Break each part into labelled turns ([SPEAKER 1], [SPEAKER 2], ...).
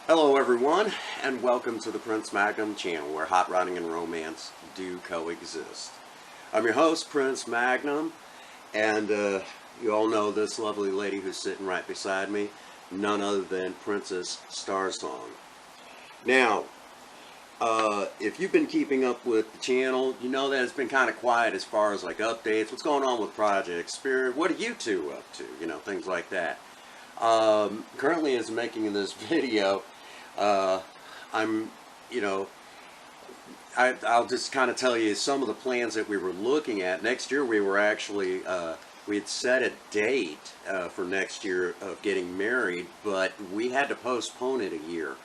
[SPEAKER 1] Hello everyone, and welcome to the Prince Magnum channel, where hot rodding and romance do coexist. I'm your host, Prince Magnum, and you all know this lovely lady who's sitting right beside me, none other than Princess Starsong. Now, if you've been keeping up with the channel, you know that it's been kind of quiet as far as like updates, what's going on with Project Spirit, what are you two up to, things like that. Currently as making this video, I'm, I'll just kind of tell you some of the plans that we were looking at. Next year we were actually, we had set a date for next year of getting married, but we had to postpone it a year,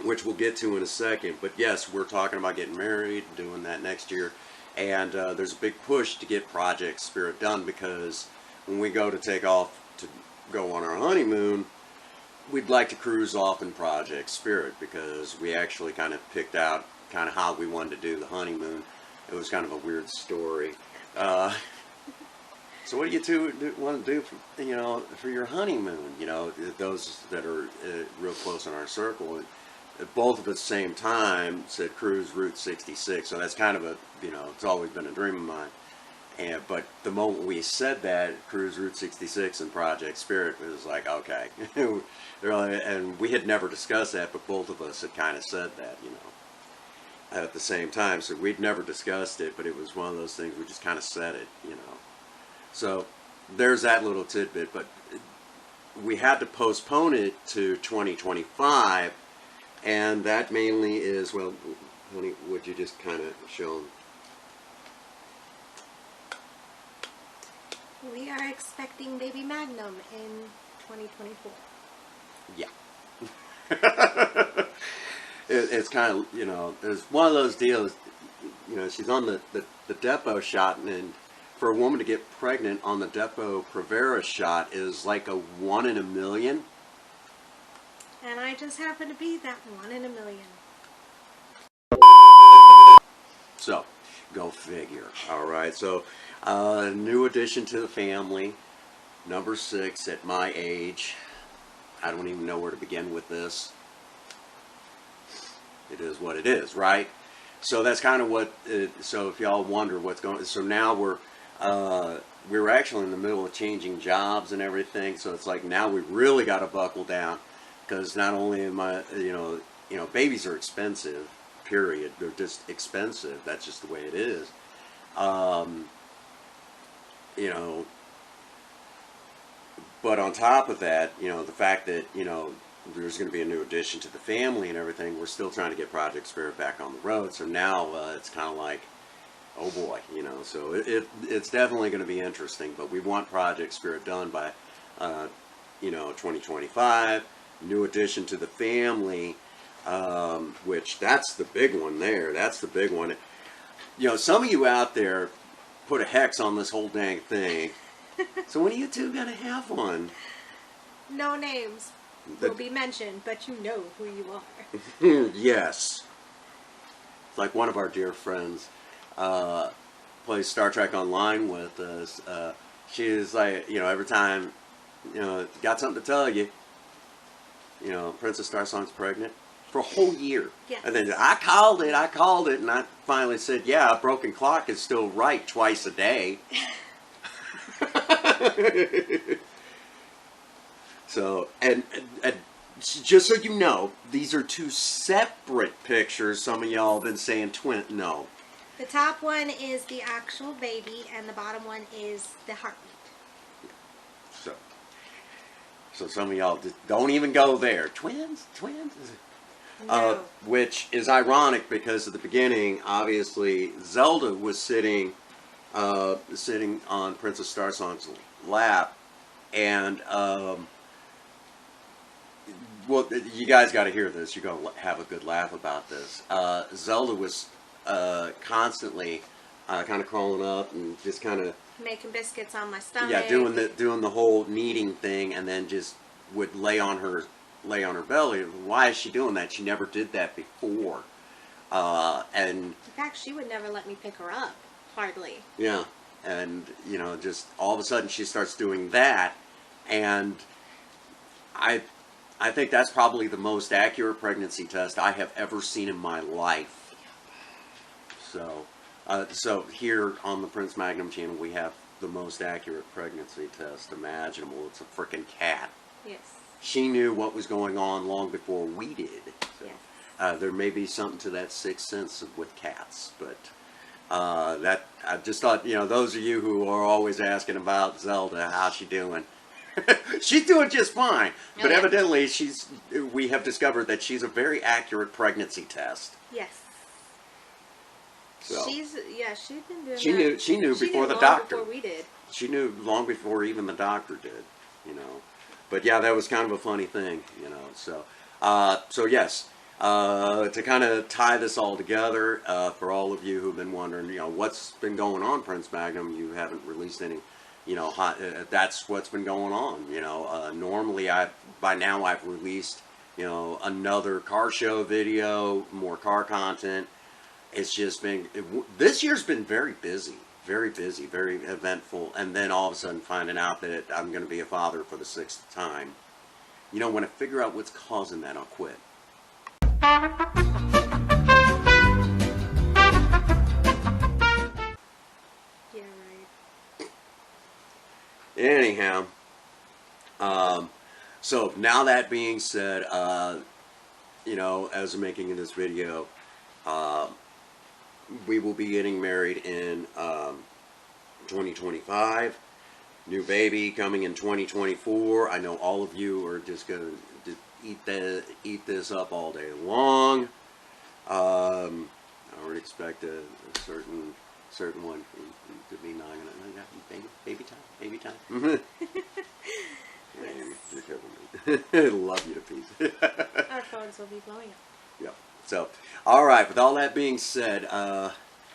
[SPEAKER 1] which we'll get to in a second. But yes, we're talking about getting married, doing that next year, and there's a big push to get Project Spirit done, because when we go to take off to go on our honeymoon, we'd like to cruise off in Project Spirit, because we actually kind of picked out kind of how we wanted to do the honeymoon. It was kind of a weird story. So what do you two want to do for your honeymoon? Those that are real close in our circle, both at the same time said cruise Route 66. So that's kind of a, it's always been a dream of mine. But the moment we said that, cruise Route 66 and Project Spirit, it was like, okay. And we had never discussed that, but both of us had kind of said that, at the same time. So we'd never discussed it, but it was one of those things, we just kind of said it, So there's that little tidbit, but we had to postpone it to 2025, and that mainly is, well, honey, would you just kind of show them?
[SPEAKER 2] We are expecting baby Magnum in 2024.
[SPEAKER 1] Yeah. It's kind of, there's one of those deals, she's on the Depo shot, and for a woman to get pregnant on the Depo-Provera shot is like a 1 in a million.
[SPEAKER 2] And I just happen to be that 1 in a million.
[SPEAKER 1] So, go figure. Alright, so, new addition to the family, number 6 at my age. I don't even know where to begin with this. It is what it is, right? So that's kind of what, so if y'all wonder what's going on, so now we're actually in the middle of changing jobs and everything, so it's like now we really got to buckle down, because not only am I, babies are expensive, period. They're just expensive. That's just the way it is. But on top of that, the fact that, there's going to be a new addition to the family and everything, we're still trying to get Project Spirit back on the road. So now it's kind of like, oh boy, so it's definitely going to be interesting. But we want Project Spirit done by, 2025. New addition to the family, which that's the big one there. That's the big one. Some of you out there put a hex on this whole dang thing. So when are you two going to have one?
[SPEAKER 2] No names will be mentioned, but you know who you are.
[SPEAKER 1] Yes. It's like one of our dear friends plays Star Trek Online with us. She's like, every time, got something to tell you, Princess Starsong's pregnant for a whole year.
[SPEAKER 2] Yes.
[SPEAKER 1] And then I called it, and I finally said, yeah, a broken clock is still right twice a day. So, and just so you know, these are two separate pictures. Some of y'all have been saying twin. No.
[SPEAKER 2] The top one is the actual baby, and the bottom one is the heartbeat.
[SPEAKER 1] So some of y'all just don't even go there. Twins?
[SPEAKER 2] No.
[SPEAKER 1] Which is ironic, because at the beginning, obviously, Zelda was sitting on Princess Starsong's lap, and well, you guys got to hear this. You're going to have a good laugh about this. Zelda was constantly kind of crawling up and just kind of
[SPEAKER 2] Making biscuits on my stomach.
[SPEAKER 1] yeah, doing the whole kneading thing, and then just would lay on her belly. Why is she doing that? She never did that before. And
[SPEAKER 2] in fact, she would never let me pick her up, hardly.
[SPEAKER 1] yeah, and just all of a sudden she starts doing that, and I think that's probably the most accurate pregnancy test I have ever seen in my life. So, so here on the Prince Magnum channel, we have the most accurate pregnancy test imaginable. It's a freaking cat.
[SPEAKER 2] Yes.
[SPEAKER 1] She knew what was going on long before we did. So,
[SPEAKER 2] Yes.
[SPEAKER 1] there may be something to that sixth sense with cats, but that I just thought, you know, those of you who are always asking about Zelda, how's she doing? She's doing just fine, but
[SPEAKER 2] yeah.
[SPEAKER 1] evidently we have discovered that she's a very accurate pregnancy test.
[SPEAKER 2] Yes.
[SPEAKER 1] So
[SPEAKER 2] She's been doing
[SPEAKER 1] she
[SPEAKER 2] that.
[SPEAKER 1] She knew before the
[SPEAKER 2] long
[SPEAKER 1] doctor.
[SPEAKER 2] Before we did.
[SPEAKER 1] She knew long before even the doctor did, you know. But yeah, that was kind of a funny thing, you know. So, so yes, to kind of tie this all together, for all of you who've been wondering, you know, what's been going on, Prince Magnum? You haven't released any, you know, that's what's been going on. You know, normally by now I've released, you know, another car show video, more car content. It's just been, this year's been very busy, very eventful, and then all of a sudden finding out that I'm going to be a father for the 6th time. You know, when I figure out what's causing that, I'll quit.
[SPEAKER 2] Yeah, right.
[SPEAKER 1] Anyhow, so now that being said, you know, as I'm making this video, we will be getting married in 2025. New baby coming in 2024. I know all of you are just gonna eat this up all day long. I would expect a certain one to be knocking it. Baby time. You're killing me. Love you to pieces.
[SPEAKER 2] Our phones will be blowing up.
[SPEAKER 1] Yep. So, all right. With all that being said,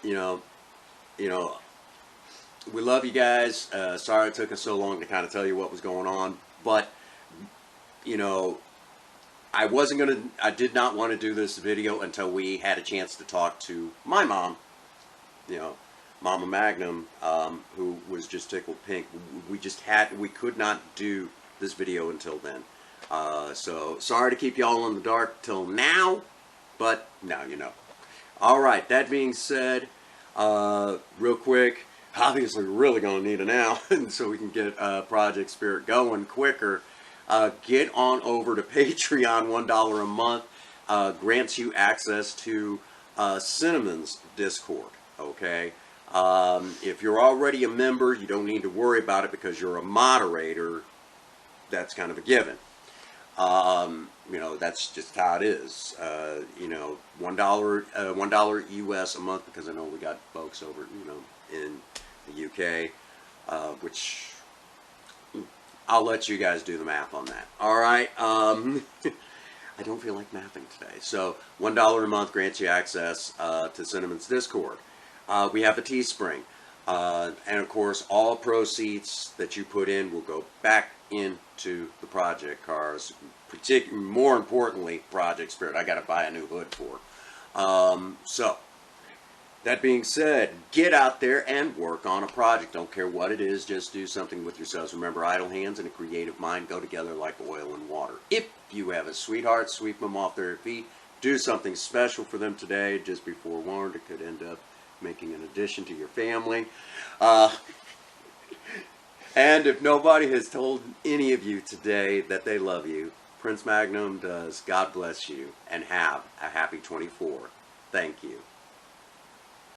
[SPEAKER 1] you know, we love you guys. Sorry it took us so long to kind of tell you what was going on, but you know, I did not want to do this video until we had a chance to talk to my mom. You know, Mama Magnum, who was just tickled pink. We could not do this video until then. So sorry to keep y'all in the dark till now. But now you know. Alright, that being said, real quick, obviously we're really going to need it now, so we can get Project Spirit going quicker. Get on over to Patreon. $1 a month grants you access to Cinnamon's Discord, okay? If you're already a member, you don't need to worry about it because you're a moderator. That's kind of a given. You know, that's just how it is. You know, $1 US a month, because I know we got folks over, you know, in the UK, which I'll let you guys do the math on that. All right. I don't feel like mathing today. So $1 a month grants you access to Cinnamon's Discord. We have a Teespring. And of course, all proceeds that you put in will go back into the project cars. More importantly, Project Spirit. I got to buy a new hood for. So, that being said, get out there and work on a project. Don't care what it is, just do something with yourselves. Remember, idle hands and a creative mind go together like oil and water. If you have a sweetheart, sweep them off their feet. Do something special for them today. Just be forewarned, it could end up making an addition to your family. And if nobody has told any of you today that they love you, Prince Magnum does. God bless you, and have a happy 24. Thank you.